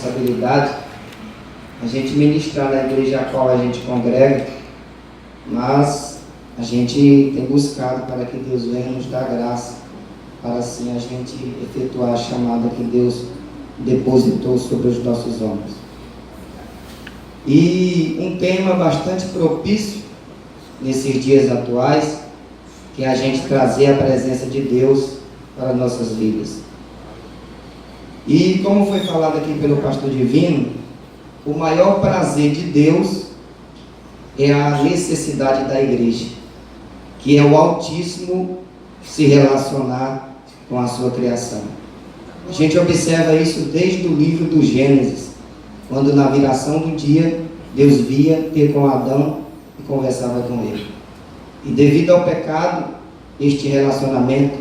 responsabilidade a gente ministrar na igreja a qual a gente congrega, mas a gente tem buscado para que Deus venha nos dar graça, para assim a gente efetuar a chamada que Deus depositou sobre os nossos ombros. E um tema bastante propício nesses dias atuais, que é a gente trazer a presença de Deus para nossas vidas. E como foi falado aqui pelo pastor Divino, o maior prazer de Deus é a necessidade da igreja, que é o Altíssimo se relacionar com a sua criação. A gente observa isso desde o livro do Gênesis, quando na viração do dia, Deus via ter com Adão e conversava com ele. E devido ao pecado, este relacionamento,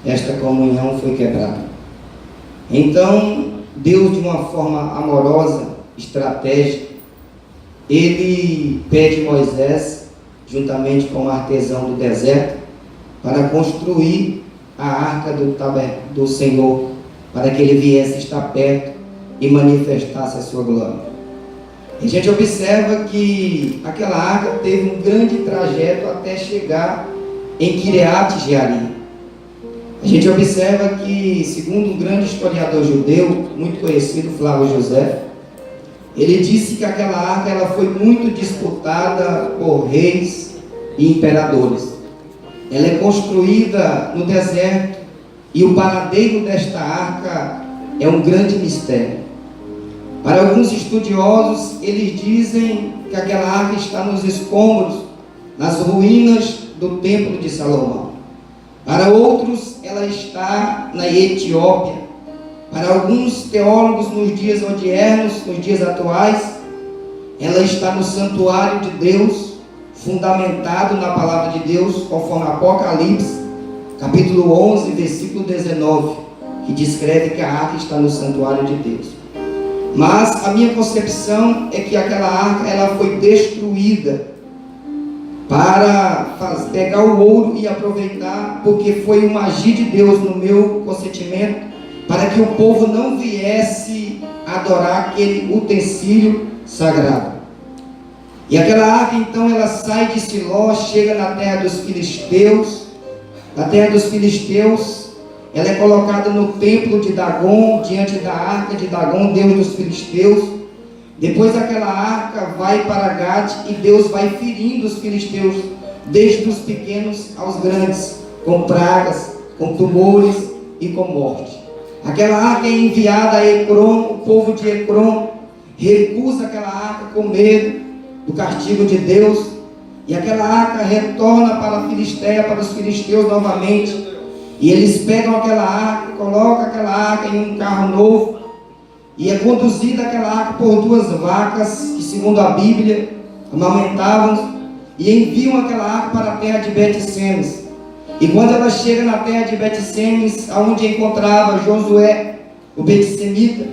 esta comunhão foi quebrada. Então, Deus, de uma forma amorosa, estratégica, ele pede Moisés, juntamente com o artesão do deserto, para construir a arca do Senhor, para que ele viesse estar perto e manifestasse a sua glória. A gente observa que aquela arca teve um grande trajeto até chegar em Quireat Jearim. A gente observa que, segundo um grande historiador judeu, muito conhecido, Flávio José, ele disse que aquela arca ela foi muito disputada por reis e imperadores. Ela é construída no deserto e o paradeiro desta arca é um grande mistério. Para alguns estudiosos, eles dizem que aquela arca está nos escombros, nas ruínas do templo de Salomão. Para outros, ela está na Etiópia. Para alguns teólogos, nos dias odiernos, nos dias atuais, ela está no santuário de Deus, fundamentado na palavra de Deus, conforme Apocalipse, capítulo 11, versículo 19, que descreve que a arca está no santuário de Deus. Mas a minha concepção é que aquela arca ela foi destruída para pegar o ouro e aproveitar, porque foi um agir de Deus no meu consentimento, para que o povo não viesse adorar aquele utensílio sagrado. E aquela arca então ela sai de Siló, chega na terra dos filisteus. Na terra dos filisteus, ela é colocada no templo de Dagon, diante da arca de Dagon, Deus dos filisteus. Depois aquela arca vai para Gade e Deus vai ferindo os filisteus, desde os pequenos aos grandes, com pragas, com tumores e com morte. Aquela arca é enviada a Ecrom, o povo de Ecrom recusa aquela arca com medo do castigo de Deus, e aquela arca retorna para a Filistéia, para os filisteus novamente, e eles pegam aquela arca, colocam aquela arca em um carro novo, e é conduzida aquela arca por duas vacas, que segundo a Bíblia, amamentavam, e enviam aquela arca para a terra de Bet-Semes. E quando ela chega na terra de Bet-Semes, aonde encontrava Josué, o Bet-Semita,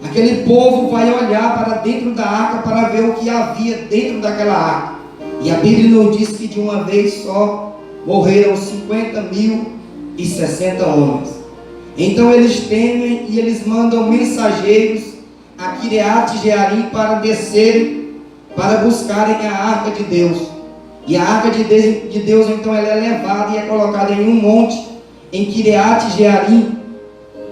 aquele povo vai olhar para dentro da arca para ver o que havia dentro daquela arca. E a Bíblia nos diz que de uma vez só morreram 50.060 homens. Então eles temem e eles mandam mensageiros a Quireat Jearim para descerem, para buscarem a arca de Deus. E a arca de Deus então ela é levada e é colocada em um monte, em Quireat Jearim.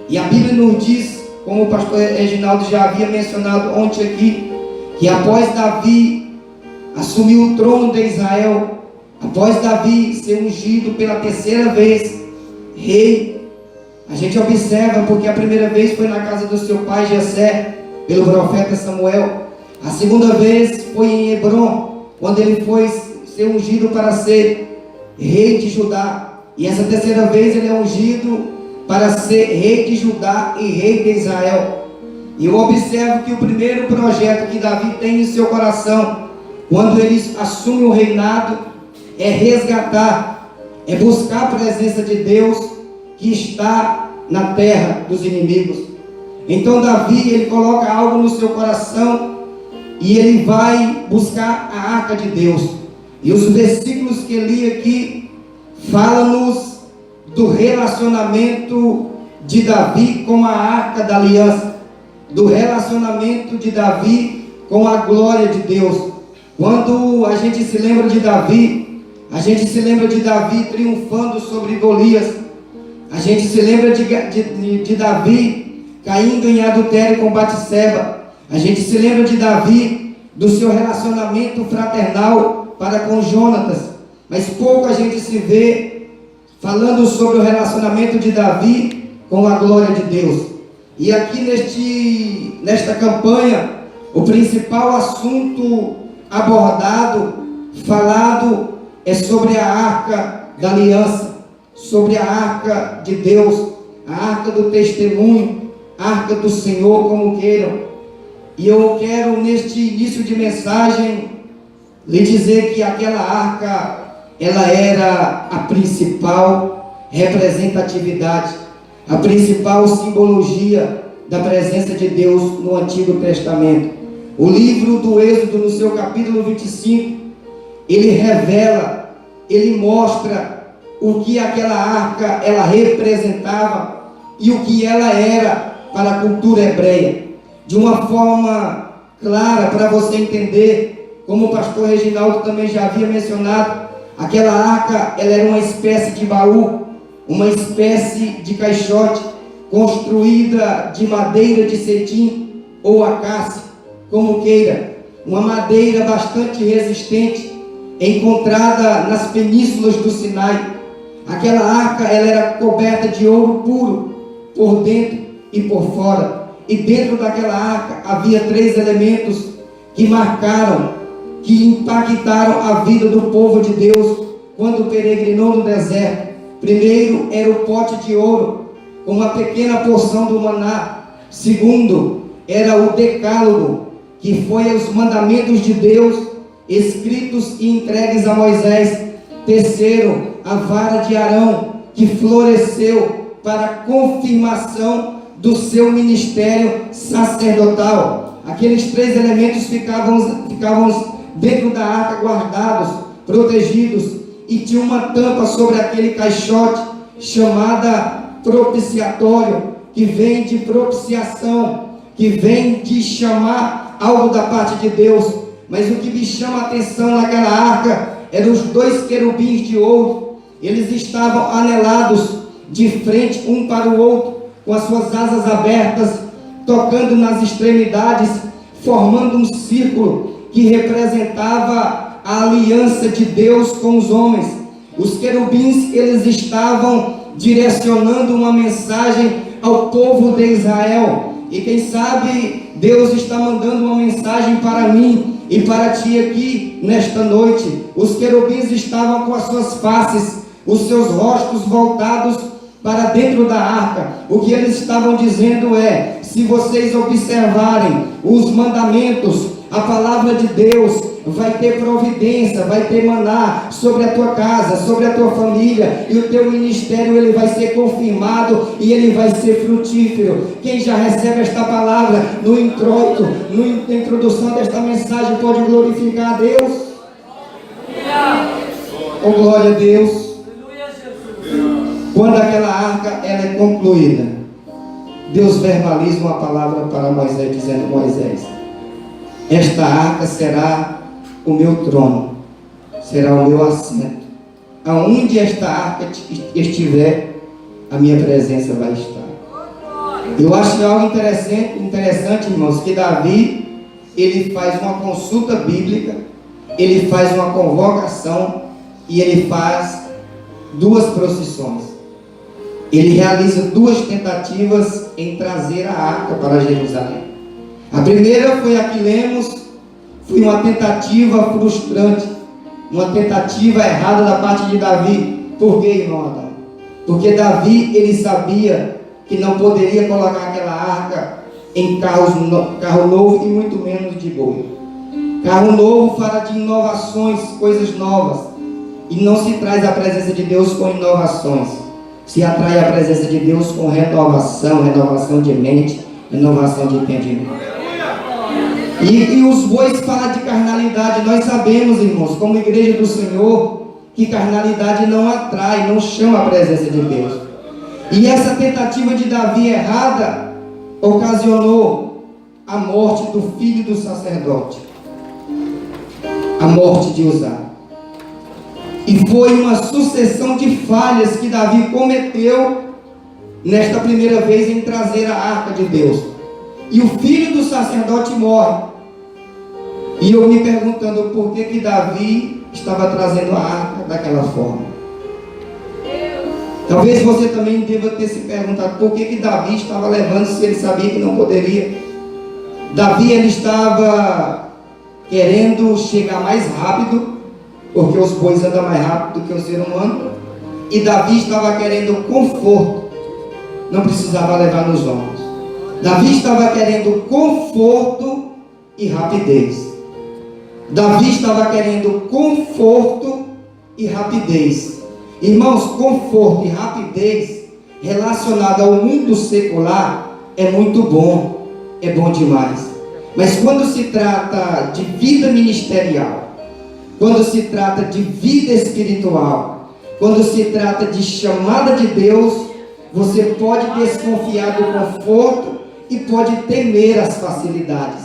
E a Bíblia nos diz, como o pastor Reginaldo já havia mencionado ontem aqui, que após Davi assumir o trono de Israel, após Davi ser ungido pela terceira vez rei, a gente observa, porque a primeira vez foi na casa do seu pai Jessé, pelo profeta Samuel. A segunda vez foi em Hebron, quando ele foi ser ungido para ser rei de Judá. E essa terceira vez ele é ungido para ser rei de Judá e rei de Israel. E eu observo que o primeiro projeto que Davi tem em seu coração, quando ele assume o reinado, é resgatar, é buscar a presença de Deus que está na terra dos inimigos. Então Davi, ele coloca algo no seu coração e ele vai buscar a arca de Deus. E os versículos que eu li aqui falam-nos do relacionamento de Davi com a arca da aliança. do relacionamento de Davi com a glória de Deus. Quando a gente se lembra de Davi, a gente se lembra de Davi triunfando sobre Golias. A gente se lembra de Davi caindo em adultério com Batseba. A gente se lembra de Davi, do seu relacionamento fraternal para com Jonatas. Mas pouco a gente se vê falando sobre o relacionamento de Davi com a glória de Deus. E aqui nesta campanha, o principal assunto abordado, falado, é sobre a arca da aliança, sobre a arca de Deus, a arca do testemunho, a arca do Senhor, como queiram. E eu quero, neste início de mensagem, lhe dizer que aquela arca, ela era a principal representatividade, a principal simbologia da presença de Deus no Antigo Testamento. O livro do Êxodo, no seu capítulo 25, ele revela, ele mostra o que aquela arca ela representava e o que ela era para a cultura hebreia. De uma forma clara, para você entender, como o pastor Reginaldo também já havia mencionado, aquela arca ela era uma espécie de baú, uma espécie de caixote construída de madeira de cetim ou acácia, como queira, uma madeira bastante resistente, encontrada nas penínsulas do Sinai. Aquela arca ela era coberta de ouro puro, por dentro e por fora. E dentro daquela arca havia 3 elementos que marcaram, que impactaram a vida do povo de Deus quando peregrinou no deserto. Primeiro era o pote de ouro, com uma pequena porção do maná. Segundo, era o decálogo, que foi os mandamentos de Deus, escritos e entregues a Moisés. Terceiro, a vara de Arão, que floresceu para a confirmação do seu ministério sacerdotal. Aqueles 3 elementos ficavam dentro da arca, guardados, protegidos, e tinha uma tampa sobre aquele caixote, chamada propiciatório, que vem de propiciação, que vem de chamar algo da parte de Deus. Mas o que me chama a atenção naquela arca eram os 2 querubins de ouro. Eles estavam anelados de frente um para o outro, com as suas asas abertas, tocando nas extremidades, formando um círculo que representava a aliança de Deus com os homens. Os querubins, eles estavam direcionando uma mensagem ao povo de Israel. E quem sabe Deus está mandando uma mensagem para mim e para ti aqui nesta noite. Os querubins estavam com as suas faces, os seus rostos voltados para dentro da arca. O que eles estavam dizendo é: se vocês observarem os mandamentos, a palavra de Deus, vai ter providência, vai ter maná sobre a tua casa, sobre a tua família, e o teu ministério ele vai ser confirmado e ele vai ser frutífero. Quem já recebe esta palavra no introito, na introdução desta mensagem, pode glorificar a Deus? Oh, glória a Deus! Quando aquela arca ela é concluída, Deus verbaliza uma palavra para Moisés, dizendo: Moisés, esta arca será o meu trono, será o meu assento. Aonde esta arca estiver, a minha presença vai estar. Eu acho algo interessante, irmãos, que Davi, ele faz uma consulta bíblica, ele faz uma convocação e ele faz 2 procissões. Ele realiza 2 tentativas em trazer a arca para Jerusalém. A primeira foi a que lemos, foi uma tentativa frustrante, uma tentativa errada da parte de Davi. Por quê, irmão Adão? Porque Davi, ele sabia que não poderia colocar aquela arca em carro novo e muito menos de boi. Carro novo fala de inovações, coisas novas, e não se traz a presença de Deus com inovações, se atrai a presença de Deus com renovação de mente, renovação de entendimento. E os bois falam de carnalidade. Nós sabemos, irmãos, como igreja do Senhor, que carnalidade não atrai, não chama a presença de Deus. E essa tentativa de Davi errada ocasionou a morte do filho do sacerdote, a morte de Uzá. E foi uma sucessão de falhas que Davi cometeu nesta primeira vez em trazer a arca de Deus. E o filho do sacerdote morre. E eu me perguntando por que Davi estava trazendo a arca daquela forma. Talvez você também deva ter se perguntado por que Davi estava levando, se ele sabia que não poderia. Davi, ele estava querendo chegar mais rápido, porque os bois andam mais rápido do que o ser humano. E Davi estava querendo conforto, não precisava levar nos ombros. Davi estava querendo conforto e rapidez. Davi estava querendo conforto e rapidez. Irmãos, conforto e rapidez relacionado ao mundo secular é muito bom, é bom demais. Mas quando se trata de vida ministerial, quando se trata de vida espiritual, quando se trata de chamada de Deus, você pode desconfiar do conforto e pode temer as facilidades.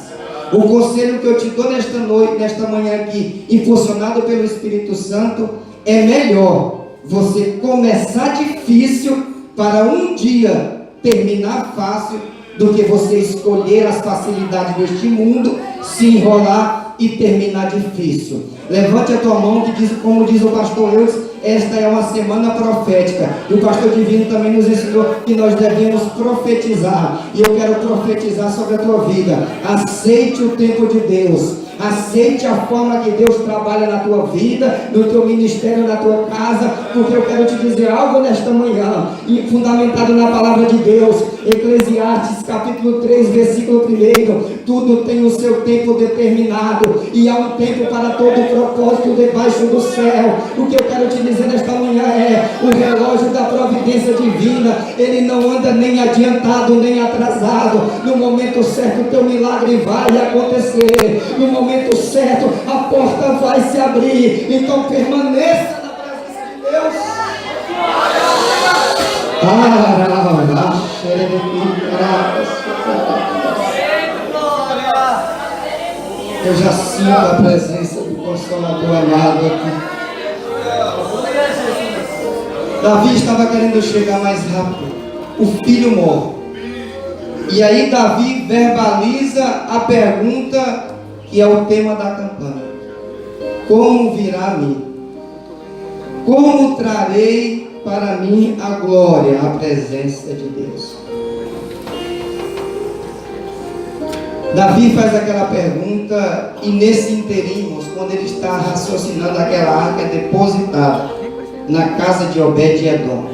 O conselho que eu te dou nesta noite, nesta manhã aqui, impulsionado pelo Espírito Santo, é melhor você começar difícil para um dia terminar fácil, do que você escolher as facilidades deste mundo, se enrolar e terminar difícil. Levante a tua mão, que diz, como diz o pastor Eudes, esta é uma semana profética. E o pastor Divino também nos ensinou que nós devemos profetizar. E eu quero profetizar sobre a tua vida. Aceite o tempo de Deus. Aceite a forma que Deus trabalha na tua vida, no teu ministério, na tua casa, porque eu quero te dizer algo nesta manhã, e fundamentado na palavra de Deus. Eclesiastes capítulo 3, versículo 1: tudo tem o seu tempo determinado, e há um tempo para todo propósito debaixo do céu. O que eu quero te dizer nesta manhã é: o relógio da providência divina, ele não anda nem adiantado nem atrasado. No momento certo o teu milagre vai acontecer, no momento certo a porta vai se abrir. Então permaneça na presença de Deus. Eu já sinto a presença do Consolador amado aqui. Davi estava querendo chegar mais rápido. O filho morre. E aí Davi verbaliza a pergunta que é o tema da campanha: como virá a mim? Como trarei para mim a glória, a presença de Deus? Davi faz aquela pergunta, e nesse interim, quando ele está raciocinando, aquela arca é depositada na casa de Obed-Edom,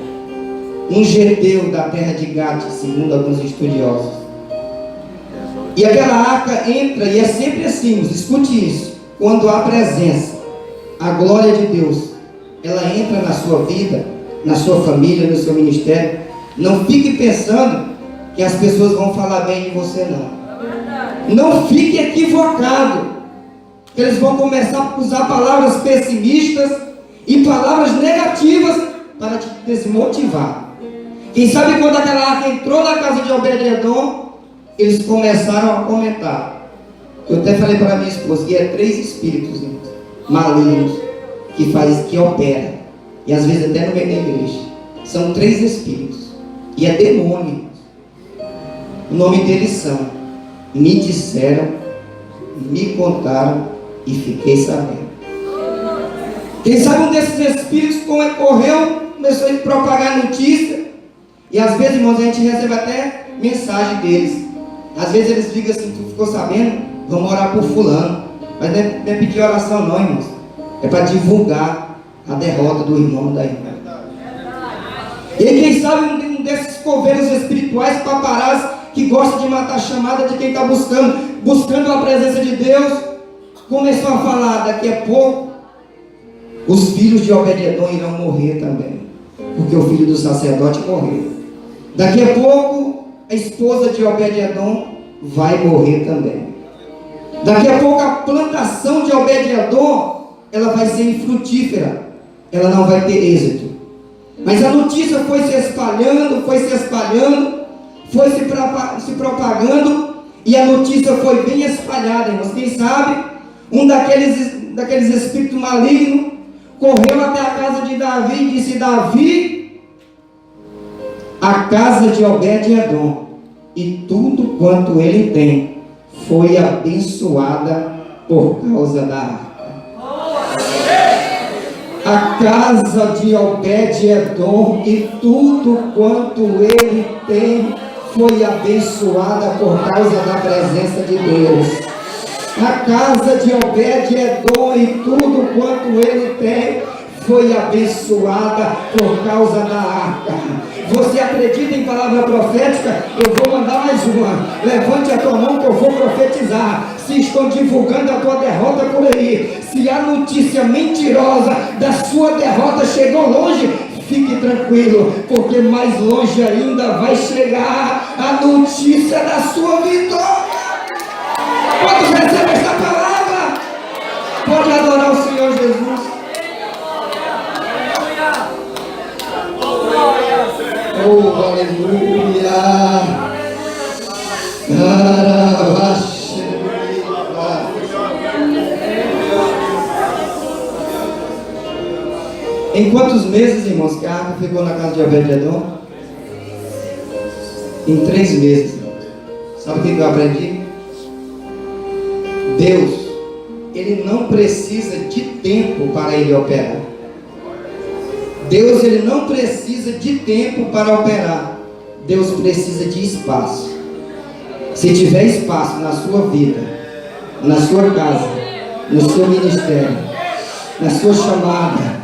um geteu da terra de Gate, segundo alguns estudiosos. E aquela arca entra, e é sempre assim, escute isso: quando há presença, a glória de Deus, ela entra na sua vida, na sua família, no seu ministério. Não fique pensando que as pessoas vão falar bem de você, não. Não fique equivocado, que eles vão começar a usar palavras pessimistas e palavras negativas para te desmotivar. Quem sabe quando aquela arca entrou na casa de Obed-Edom, eles começaram a comentar. Eu até falei para minha esposa que é 3 espíritos malignos que operam, e às vezes até no meio da igreja. São 3 espíritos, e é demônio. O nome deles são: me disseram, me contaram e fiquei sabendo. Quem sabe um desses espíritos correu, começou a propagar notícia, e às vezes, irmãos, a gente recebe até mensagem deles. Às vezes eles ligam assim: tu ficou sabendo? Vamos orar por fulano. Mas não é pedir oração não, irmãos. É para divulgar a derrota do irmão, da irmã. E aí, quem sabe um desses coveiros espirituais, paparazzi, que gosta de matar a chamada de quem está buscando a presença de Deus, começou a falar: daqui a pouco os filhos de Obed-Edom irão morrer também, porque o filho do sacerdote morreu. Daqui a pouco a esposa de Obed-Edom vai morrer também. Daqui a pouco a plantação de Obed-Edom, ela vai ser infrutífera, ela não vai ter êxito. Mas a notícia foi se espalhando, foi se propagando, E a notícia foi bem espalhada, irmãos. Quem sabe, um daqueles espíritos malignos correu até a casa de Davi e disse: Davi, a casa de Obed-Edom e tudo quanto ele tem foi abençoada por causa da arca. A casa de Obed-Edom e tudo quanto ele tem foi abençoada por causa da presença de Deus. A casa de Obed-Edom e tudo quanto ele tem foi abençoada por causa da arca. Você acredita em palavra profética? Eu vou mandar mais uma. Levante a tua mão que eu vou profetizar. Se estão divulgando a tua derrota por aí, se a notícia mentirosa da sua derrota chegou longe, fique tranquilo, porque mais longe ainda vai chegar a notícia da sua vitória. Quando recebe esta palavra, pode adorar o Senhor Jesus. Oh, aleluia. Em quantos meses, irmãos, que a arca ficou na casa de Obed-Edom? Em 3 meses. Sabe o que eu aprendi? Deus, Ele não precisa de tempo para Ele operar. Deus, Ele não precisa de tempo para operar. Deus precisa de espaço. Se tiver espaço na sua vida, na sua casa, no seu ministério, na sua chamada,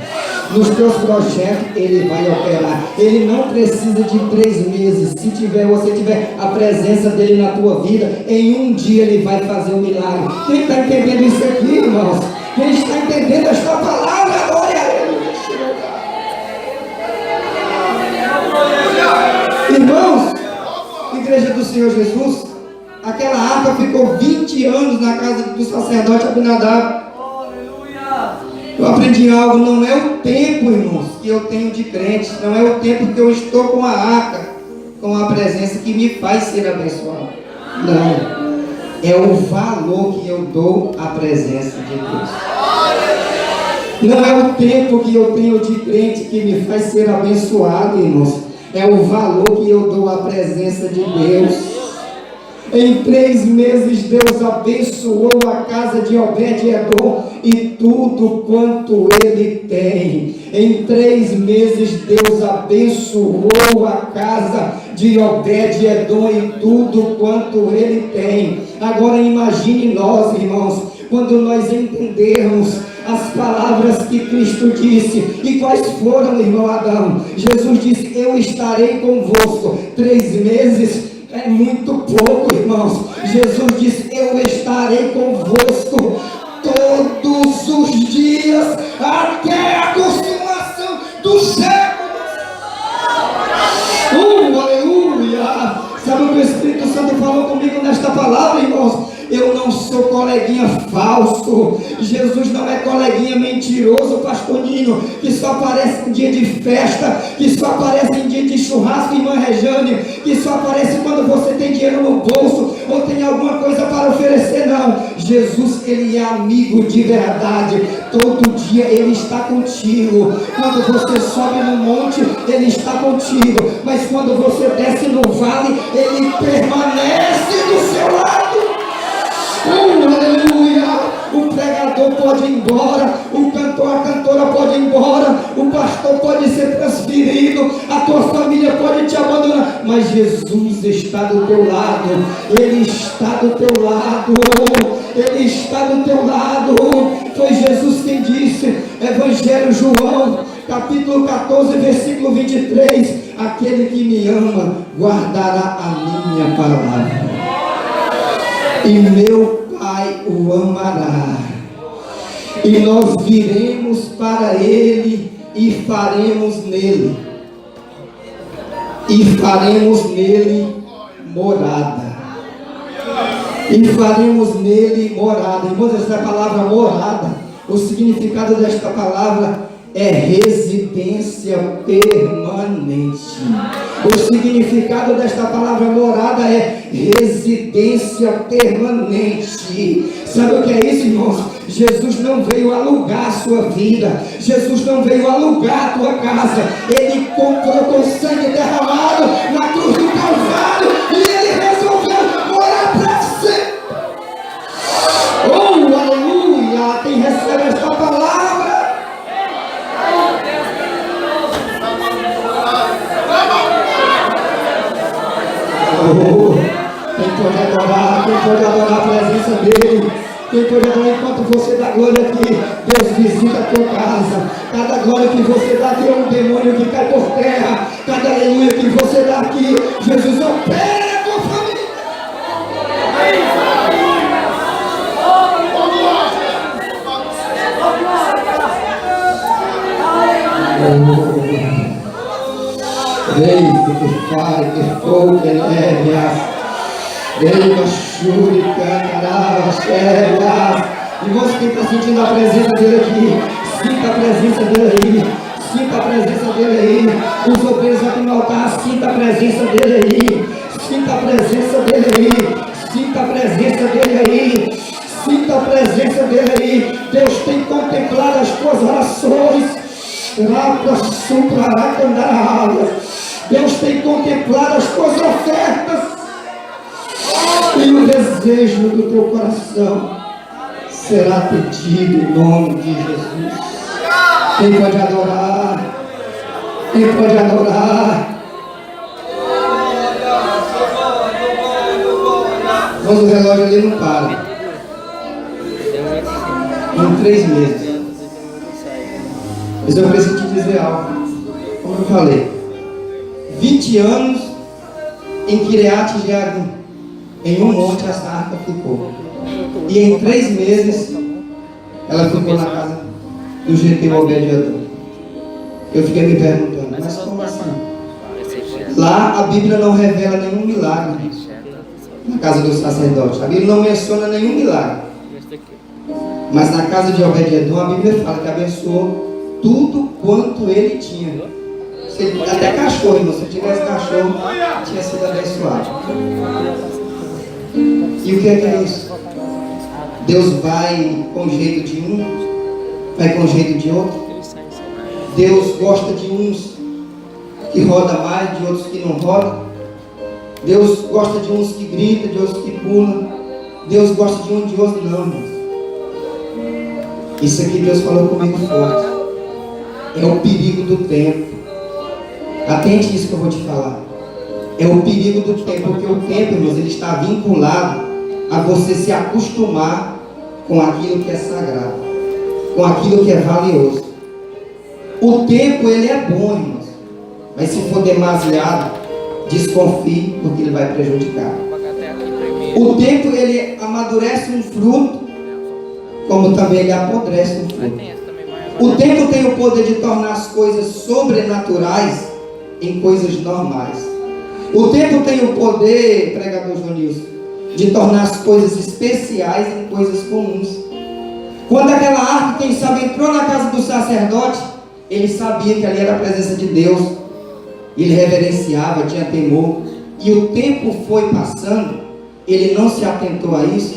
nos teus projetos, Ele vai operar. Ele não precisa de 3 meses. Se você tiver a presença dEle na tua vida, em um dia Ele vai fazer um milagre. Quem está entendendo isso aqui, irmãos? Quem está entendendo esta palavra? Glória a Ele. Irmãos, igreja do Senhor Jesus, aquela arca ficou 20 anos na casa do sacerdote Abinadab. Eu aprendi algo, não é o tempo, irmãos, que eu tenho de crente, não é o tempo que eu estou com a arca, com a presença que me faz ser abençoado. Não, é o valor que eu dou à presença de Deus. Não é o tempo que eu tenho de crente que me faz ser abençoado, irmãos, é o valor que eu dou à presença de Deus. Em 3 meses Deus abençoou a casa de Obed-Edom e tudo quanto ele tem. Em 3 meses Deus abençoou a casa de Obed-Edom e tudo quanto ele tem. Agora imagine nós, irmãos, quando nós entendermos as palavras que Cristo disse. E quais foram, irmão Adão? Jesus disse: eu estarei convosco. 3 meses é muito pouco, irmãos. Jesus disse: eu estarei convosco todos os dias até a consumação dos séculos. Aleluia! Sabe o que o Espírito Santo falou comigo nesta palavra, irmãos? Eu não sou coleguinha falso. Jesus não é coleguinha mentiroso, pastor Nino, que só aparece em dia de festa, que só aparece em dia de churrasco, irmã Rejane, que só aparece quando você tem dinheiro no bolso ou tem alguma coisa para oferecer. Não, Jesus, Ele é amigo de verdade. Todo dia Ele está contigo. Quando você sobe no monte, Ele está contigo, mas quando você desce no vale, Ele permanece do seu lado. Aleluia! O pregador pode ir embora, o cantor, a cantora pode ir embora, o pastor pode ser transferido, a tua família pode te abandonar, mas Jesus está do teu lado. Ele está do teu lado. Ele está do teu lado. Foi Jesus quem disse, Evangelho João, capítulo 14, versículo 23: aquele que me ama guardará a minha palavra, e meu Pai o amará, e nós viremos para Ele e faremos nele morada. E faremos nele morada. Irmãos, essa palavra morada, o significado desta palavra é residência permanente. O significado desta palavra morada é residência permanente. Sabe o que é isso, irmãos? Jesus não veio alugar a sua vida. Jesus não veio alugar a tua casa. Ele comprou com sangue derramado na cruz do Calvário e ele resolveu morar para sempre. Oh, aleluia! Quem recebe esta palavra? Oh, quem pode adorar a presença dele? Quem pode adorar enquanto você dá glória aqui? Deus visita a tua casa. Cada glória que você dá aqui é um demônio que cai por terra. Cada aleluia que você dá aqui, Jesus opera a tua família. Eita, que faz, que fogo, que leve. Eita, churi, cantará, xeras. E você que está sentindo a presença dele aqui, sinta a presença dele aí. Sinta a presença dele aí. Os obreiros aqui no altar, sinta a presença dele aí. Sinta a presença dele aí. Sinta a presença dele aí. Sinta a presença dele aí. Deus tem contemplado as tuas orações. Deus tem contemplado as tuas ofertas. E o desejo do teu coração será atendido em nome de Jesus. Quem pode adorar? Quem pode adorar? Mas o relógio ali não para. Em 3 meses. Mas eu preciso te dizer algo. Como eu falei, 20 anos em Kiriat Jearim. Em um monte essa arca ficou. E em 3 meses ela ficou na casa do GT Obed-Edom. Eu fiquei me perguntando, mas como assim? Lá a Bíblia não revela nenhum milagre na casa do sacerdote. A Bíblia não menciona nenhum milagre. Mas na casa de Obed-Edom a Bíblia fala que abençoou tudo quanto ele tinha. Até cachorro, irmão. Se tivesse cachorro, tinha sido abençoado. E o que é isso? Deus vai com jeito de um, vai com jeito de outro. Deus gosta de uns que roda mais, de outros que não rodam. Deus gosta de uns que gritam, de outros que pulam. Deus gosta de um, de outros não, irmãos. Isso aqui Deus falou comigo forte. É o perigo do tempo. Atente isso que eu vou te falar. É o perigo do tempo, porque o tempo, irmãos, ele está vinculado a você se acostumar com aquilo que é sagrado, com aquilo que é valioso. O tempo, ele é bom, irmãos, mas se for demasiado, desconfie, porque ele vai prejudicar. O tempo, ele amadurece um fruto, como também ele apodrece um fruto. O tempo tem o poder de tornar as coisas sobrenaturais em coisas normais. O tempo tem o poder, pregador Jonilson, de tornar as coisas especiais em coisas comuns. Quando aquela arca, quem sabe, entrou na casa do sacerdote, ele sabia que ali era a presença de Deus. Ele reverenciava, tinha temor. E o tempo foi passando, ele não se atentou a isso.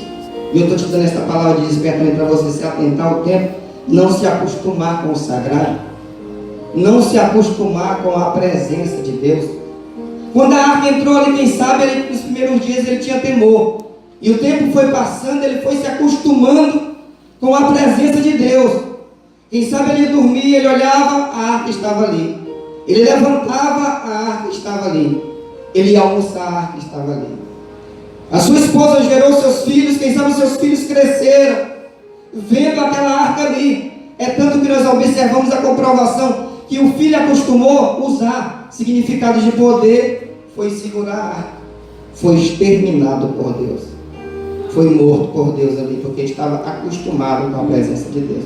E eu estou te dando essa palavra de despertamento para você se atentar ao tempo. Não se acostumar com o sagrado. Não se acostumar com a presença de Deus. Quando a arca entrou ali, quem sabe, nos primeiros dias ele tinha temor. E o tempo foi passando, ele foi se acostumando com a presença de Deus. Quem sabe ele dormia, ele olhava, a arca estava ali. Ele levantava, a arca estava ali. Ele ia almoçar, a arca estava ali. A sua esposa gerou seus filhos, quem sabe seus filhos cresceram, vendo aquela arca ali. É tanto que nós observamos a comprovação que o filho acostumou a usar. Significado de poder foi segurar a arca. Foi exterminado por Deus. Foi morto por Deus ali, porque estava acostumado com a presença de Deus.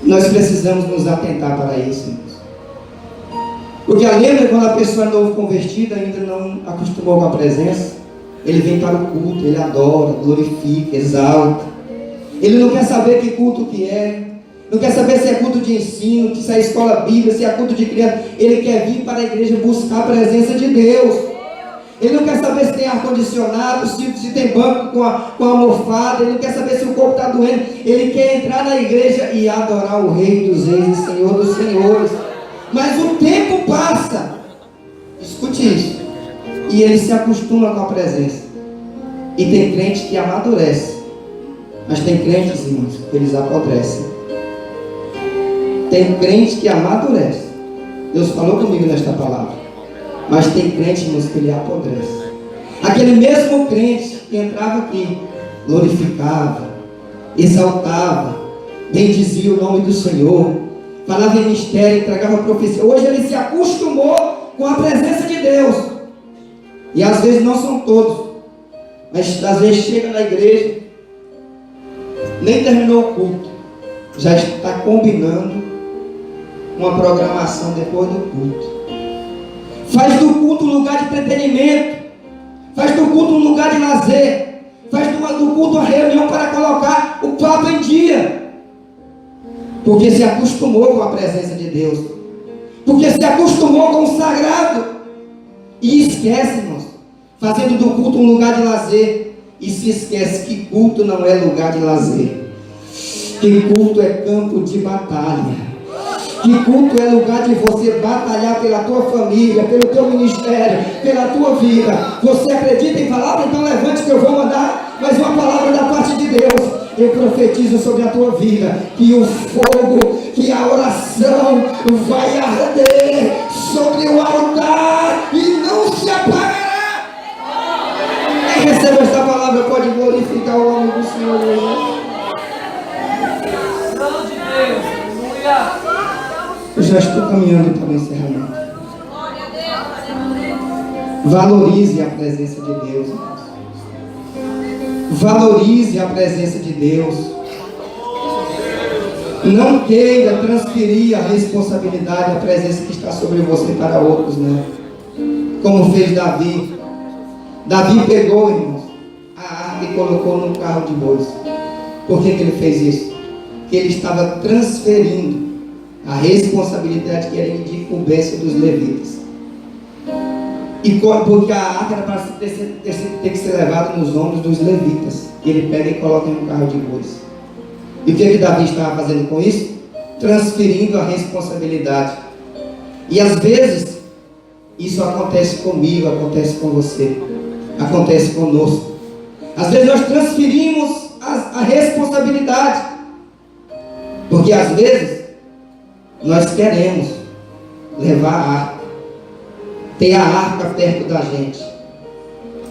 Nós precisamos nos atentar para isso, irmãos. Porque lembra quando a pessoa é novo convertida, ainda não acostumou com a presença? Ele vem para o culto, ele adora, glorifica, exalta. Ele não quer saber que culto que é. não quer saber se é culto de ensino, se é escola bíblica, se é culto de criança. Ele quer vir para a igreja buscar a presença de Deus. Ele não quer saber se tem ar-condicionado, se tem banco com a almofada. Ele não quer saber se o corpo está doendo. Ele quer entrar na igreja e adorar o Rei dos Reis e Senhor dos Senhores. Mas o tempo passa, escute isso, e ele se acostuma com a presença. E tem crente que amadurece, mas tem crentes, irmãos, que eles apodrecem. Tem crente que amadurece. Deus falou comigo nesta palavra. Mas tem crente, irmãos, que ele apodrece. Aquele mesmo crente que entrava aqui, glorificava, exaltava, bendizia o nome do Senhor, falava em mistério, entregava profecia. Hoje ele se acostumou com a presença de Deus. E às vezes não são todos, mas às vezes chega na igreja, nem terminou o culto, já está combinando uma programação depois do culto. Faz do culto um lugar de entretenimento, faz do culto um lugar de lazer, faz do culto uma reunião para colocar o papo em dia, porque se acostumou com a presença de Deus, porque se acostumou com o sagrado, e esquece, irmãos, fazendo do culto um lugar de lazer, e se esquece que culto não é lugar de lazer, que culto é campo de batalha. Que culto é lugar de você batalhar pela tua família, pelo teu ministério, pela tua vida. Você acredita em palavra? Então levante que eu vou mandar mais uma palavra da parte de Deus. Eu profetizo sobre a tua vida que o fogo, que a oração vai arder sobre o altar e não se apagará. Quem recebe esta palavra pode glorificar o nome do Senhor. Eu já estou caminhando para o encerramento. Valorize a presença de Deus. Valorize a presença de Deus. Não queira transferir a responsabilidade, a presença que está sobre você para outros, né? Como fez Davi. Davi pegou, irmãos, a arca e colocou no carro de bois. Por que ele fez isso? Porque ele estava transferindo a responsabilidade que era de incumbência dos levitas. E porque a arca era para ter que ser levada nos ombros dos levitas. Ele pega e coloca no carro de bois. E o que Davi estava fazendo com isso? Transferindo a responsabilidade. E às vezes, isso acontece comigo, acontece com você, acontece conosco. Às vezes nós transferimos a responsabilidade. Porque às vezes, nós queremos levar a arca, ter a arca perto da gente,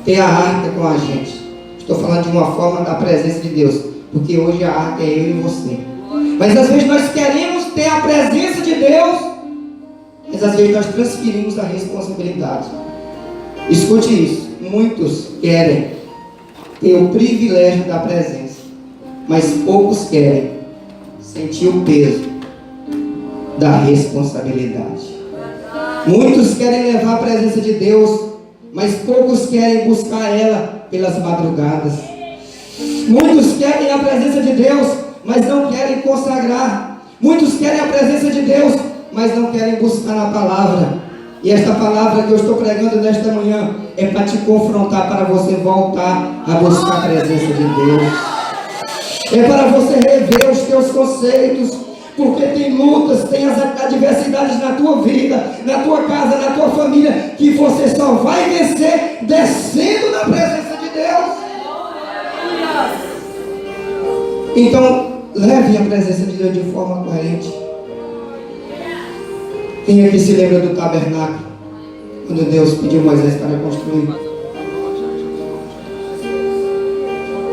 ter a arca com a gente. Estou falando de uma forma da presença de Deus, porque hoje a arca é eu e você. Mas às vezes nós queremos ter a presença de Deus, mas às vezes nós transferimos a responsabilidade. Escute isso, muitos querem ter o privilégio da presença, mas poucos querem sentir o peso da responsabilidade. Muitos querem levar a presença de Deus, mas poucos querem buscar ela pelas madrugadas. Muitos querem a presença de Deus, mas não querem consagrar. Muitos querem a presença de Deus, mas não querem buscar na palavra. E esta palavra que eu estou pregando nesta manhã é para te confrontar, para você voltar a buscar a presença de Deus. É para você rever os teus conceitos. Porque tem lutas, tem as adversidades na tua vida, na tua casa, na tua família, que você só vai vencer descendo na presença de Deus. Então, leve a presença de Deus de forma coerente. Quem aqui se lembra do tabernáculo? Quando Deus pediu Moisés para construir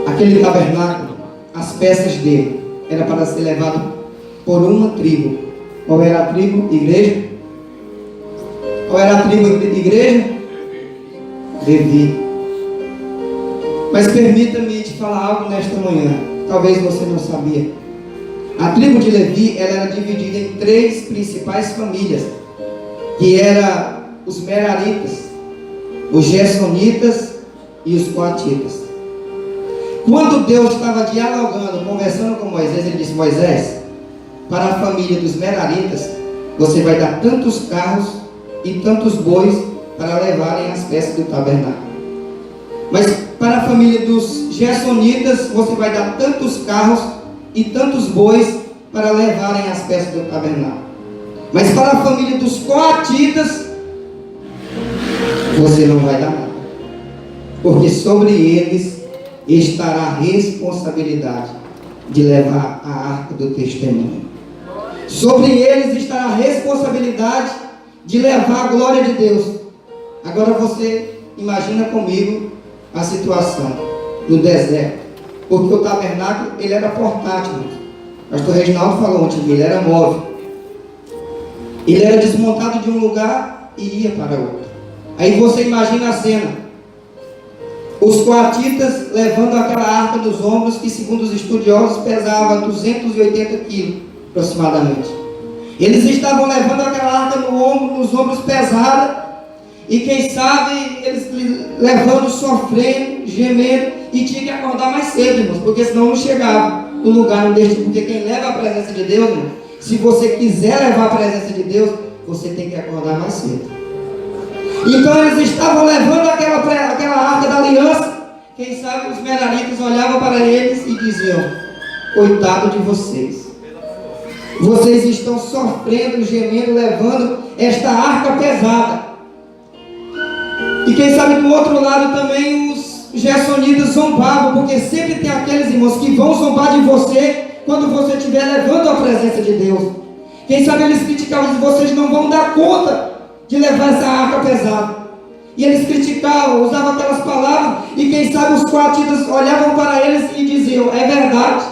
aquele tabernáculo, as peças dele era para ser levado por uma tribo. Qual era a tribo? Igreja. Qual era a tribo de igreja? Levi. Mas permita-me te falar algo nesta manhã. Talvez você não sabia. A tribo de Levi, ela era dividida em 3 principais famílias, que eram os Meraritas, os Gersonitas e os Coatitas. Quando Deus estava dialogando, conversando com Moisés, ele disse: Moisés, para a família dos Meraritas, você vai dar tantos carros e tantos bois para levarem as peças do tabernáculo. Mas para a família dos Gersonitas, você vai dar tantos carros e tantos bois para levarem as peças do tabernáculo. Mas para a família dos Coatitas, você não vai dar nada, porque sobre eles estará a responsabilidade de levar a arca do testemunho. Sobre eles estará a responsabilidade de levar a glória de Deus. Agora você imagina comigo a situação no deserto, porque o tabernáculo ele era portátil. O pastor Reginaldo falou ontem, ele era móvel. Ele era desmontado de um lugar e ia para outro. Aí você imagina a cena: os coatitas levando aquela arca nos ombros, que segundo os estudiosos pesava 280 quilos aproximadamente. Eles estavam levando aquela arca nos ombros pesada, e quem sabe eles levando, sofrendo, gemendo, e tinha que acordar mais cedo, irmãos, porque senão não chegava no lugar onde eles. Porque quem leva a presença de Deus, irmão, se você quiser levar a presença de Deus, você tem que acordar mais cedo. Então eles estavam levando aquela arca da aliança. Quem sabe os Meraritas olhavam para eles e diziam: coitado de vocês, vocês estão sofrendo, gemendo, levando esta arca pesada. E quem sabe do outro lado também os Gersonitas zombavam, porque sempre tem aqueles irmãos que vão zombar de você quando você estiver levando a presença de Deus. Quem sabe eles criticavam: vocês não vão dar conta de levar essa arca pesada. E eles criticavam, usavam aquelas palavras, e quem sabe os coatitas olhavam para eles e diziam: é verdade,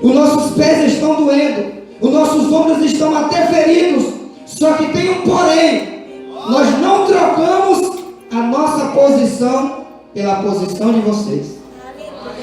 os nossos pés estão doendo, os nossos ombros estão até feridos, só que tem um porém: nós não trocamos a nossa posição pela posição de vocês.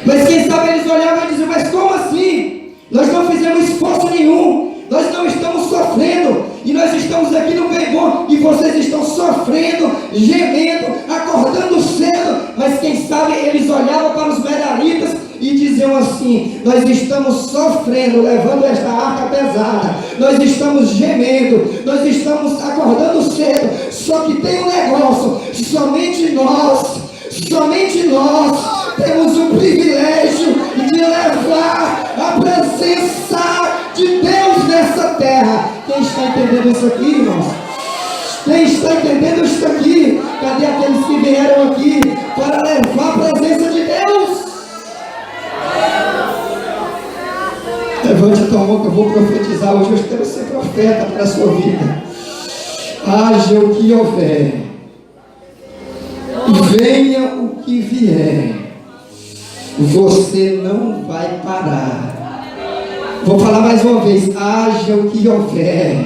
Mas quem sabe eles olhavam e diziam: mas como assim? Nós não fizemos esforço nenhum, nós não estamos sofrendo, e nós estamos aqui no bem bom, e vocês estão sofrendo, gemendo, acordando cedo. Mas quem sabe eles olhavam para os Meraritas e diziam assim: nós estamos sofrendo, levando esta arca pesada, nós estamos gemendo, nós estamos acordando cedo, só que tem um negócio: somente nós temos o privilégio de levar a presença de Deus nessa terra. Quem está entendendo isso aqui, irmãos? Quem está entendendo isso aqui? Cadê aqueles que vieram aqui para levar a presença de Deus? Levante a tua mão que eu vou profetizar hoje. Eu quero ser profeta para a sua vida. Haja o que houver, venha o que vier, você não vai parar. Vou falar mais uma vez: haja o que houver,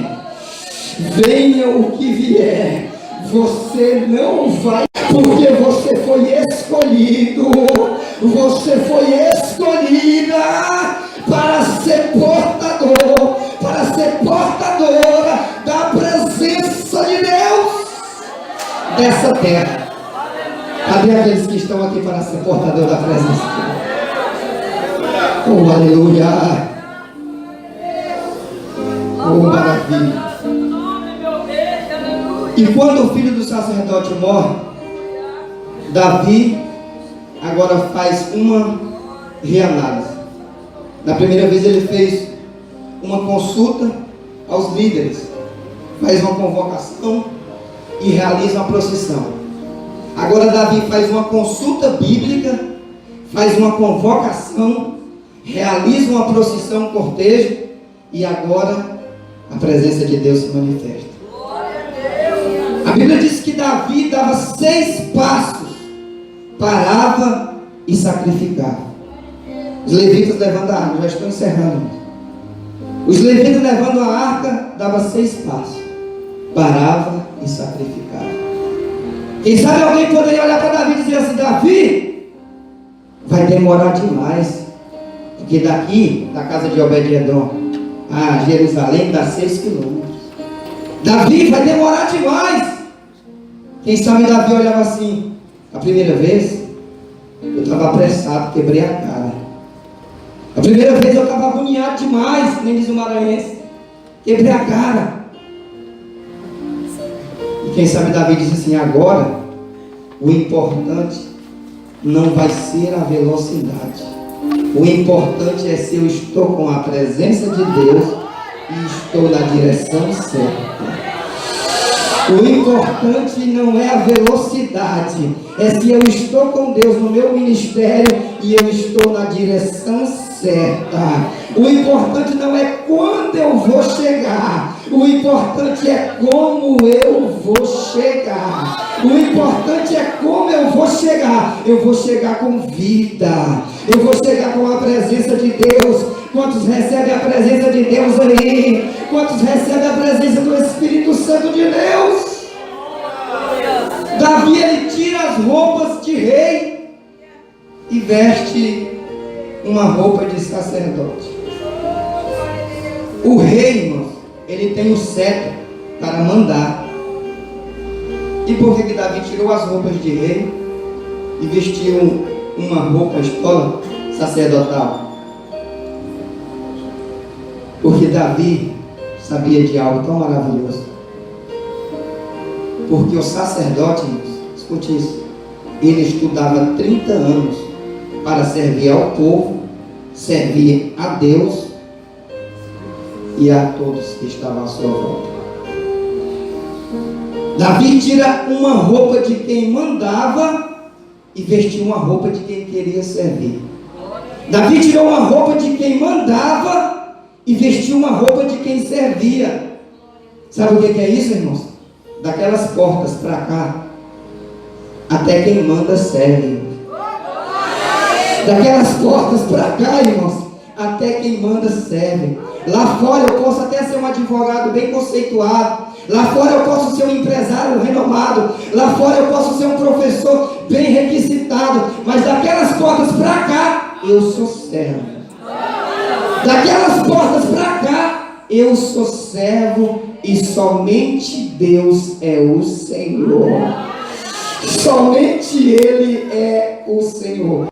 venha o que vier, você não vai, porque você foi escolhido, você foi escolhida para ser portador, para ser portadora da presença de Deus dessa terra. Cadê aqueles que estão aqui para ser portador da presença de Deus? Oh, aleluia! Oh, maravilha! E quando o filho do sacerdote morre, Davi agora faz uma reanálise. Na primeira vez ele fez uma consulta aos líderes, faz uma convocação e realiza uma procissão. Agora Davi faz uma consulta bíblica, faz uma convocação, realiza uma procissão, um cortejo, e agora a presença de Deus se manifesta. A Bíblia diz que Davi dava 6 passos, parava e sacrificava. Os levitas levando a arca, já estou encerrando. Os levitas levando a arca, dava 6 passos, parava e sacrificava. Quem sabe alguém poderia olhar para Davi e dizer assim: Davi, vai demorar demais, porque daqui, da casa de Obed-edom a Jerusalém dá 6 quilômetros. Davi, vai demorar demais. Quem sabe Davi olhava assim: a primeira vez eu estava apressado, quebrei a cara. A Primeira vez eu estava agoniado demais, nem diz o maranhense. Quebrei a cara. E quem sabe Davi diz assim: agora o importante não vai ser a velocidade. O importante é se eu estou com a presença de Deus e estou na direção certa. O importante não é a velocidade, é se eu estou com Deus no meu ministério e eu estou na direção certa. O importante não é quando eu vou chegar, o importante é como eu vou chegar. O importante é como eu vou chegar. Eu vou chegar com vida, eu vou chegar com a presença de Deus. Quantos recebem a presença de Deus aí? Quantos recebem a presença do Espírito Santo de Deus? Davi, ele tira as roupas de rei e veste uma roupa de sacerdote. O rei, irmãos, ele tem o cetro para mandar. E por que Davi tirou as roupas de rei e vestiu uma roupa estola sacerdotal? Porque Davi sabia de algo tão maravilhoso. Porque o sacerdote, escute isso, ele estudava 30 anos para servir ao povo, servir a Deus e a todos que estavam à sua volta. Davi tira uma roupa de quem mandava e vestiu uma roupa de quem queria servir. Davi tirou uma roupa de quem mandava e vestiu uma roupa de quem servia. Sabe o que é isso, irmãos? Daquelas portas para cá, até quem manda serve. Daquelas portas para cá, irmãos, até quem manda serve. Lá fora eu posso até ser um advogado bem conceituado. Lá fora eu posso ser um empresário renomado. Lá fora eu posso ser um professor bem requisitado. Mas daquelas portas para cá, eu sou servo. Daquelas portas para cá, eu sou servo. E somente Deus é o Senhor. Somente Ele é o Senhor.